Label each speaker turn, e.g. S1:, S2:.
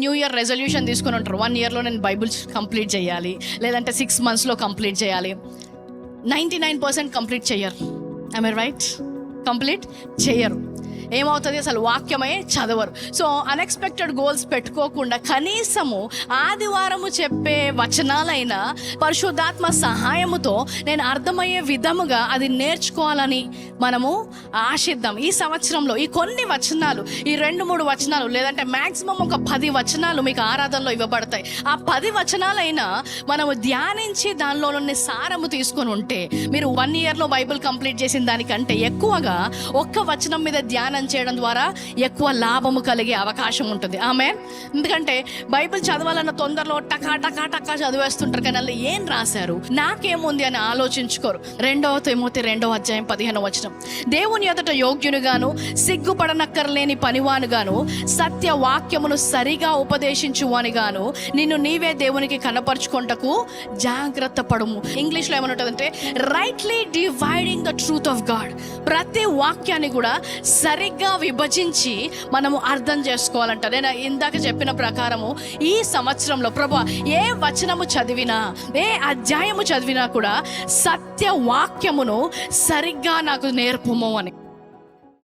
S1: New year resolution తీసుకొని ఉంటారు, 1 yearలో నేను బైబుల్ కంప్లీట్ చేయాలి, లేదంటే 6 monthsలో కంప్లీట్ చేయాలి. 99% కంప్లీట్ చేయరు. I right? కంప్లీట్ చేయరు. ఏమవుతుంది, అసలు వాక్యమే చదవరు. సో అన్ఎక్స్పెక్టెడ్ గోల్స్ పెట్టుకోకుండా కనీసము ఆదివారము చెప్పే వచనాలైనా పరిశుద్ధాత్మ సహాయముతో నేను అర్థమయ్యే విధముగా అది నేర్చుకోవాలని మనము ఆశిద్దాం. ఈ సంవత్సరంలో ఈ కొన్ని వచనాలు, ఈ 2-3 వచనాలు, లేదంటే మ్యాక్సిమం ఒక 10 వచనాలు మీకు ఆరాధనలో ఇవ్వబడతాయి. ఆ 10 వచనాలైనా మనము ధ్యానించి దానిలో ఉన్న సారము తీసుకొని ఉంటే, మీరు 1 yearలో బైబిల్ కంప్లీట్ చేసిన దానికంటే ఎక్కువగా ఒక్క వచనం మీద ధ్యానం చేయడం ద్వారా ఎక్కువ లాభము కలిగే అవకాశం ఉంటుంది. ఆమేన్. ఎందుకంటే బైబిల్ చదవాలన్న తొందరలో టకా టకా టకా చదివేస్తుంటారు, కానీ అందులో ఏం రాశారు, నాకేముంది అని ఆలోచించుకోరు. 2 తిమోతి 2వ అధ్యాయం 15వ వచనం, దేవుని ఎదుట యోగ్యునిగాను సిగ్గుపడనక్కర్లేని పనివానుగాను సత్య వాక్యమును సరిగా ఉపదేశించువానిగాను నిన్ను నీవే దేవునికి కనపరుచుకొనుటకు జాగ్రత్త పడుము. ఇంగ్లీష్లో ఏమనుంటుందంటే rightly dividing the truth of God. ప్రతి వాక్యాన్ని కూడా సరిగ్గా విభజించి మనము అర్థం చేసుకోవాలంట. నేను ఇందాక చెప్పిన ప్రకారము ఈ సంవత్సరంలో ప్రభువా ఏ వచనము చదివినా, ఏ అధ్యాయము చదివినా కూడా సత్య వాక్యమును సరిగ్గా నాకు నేర్పుము అని.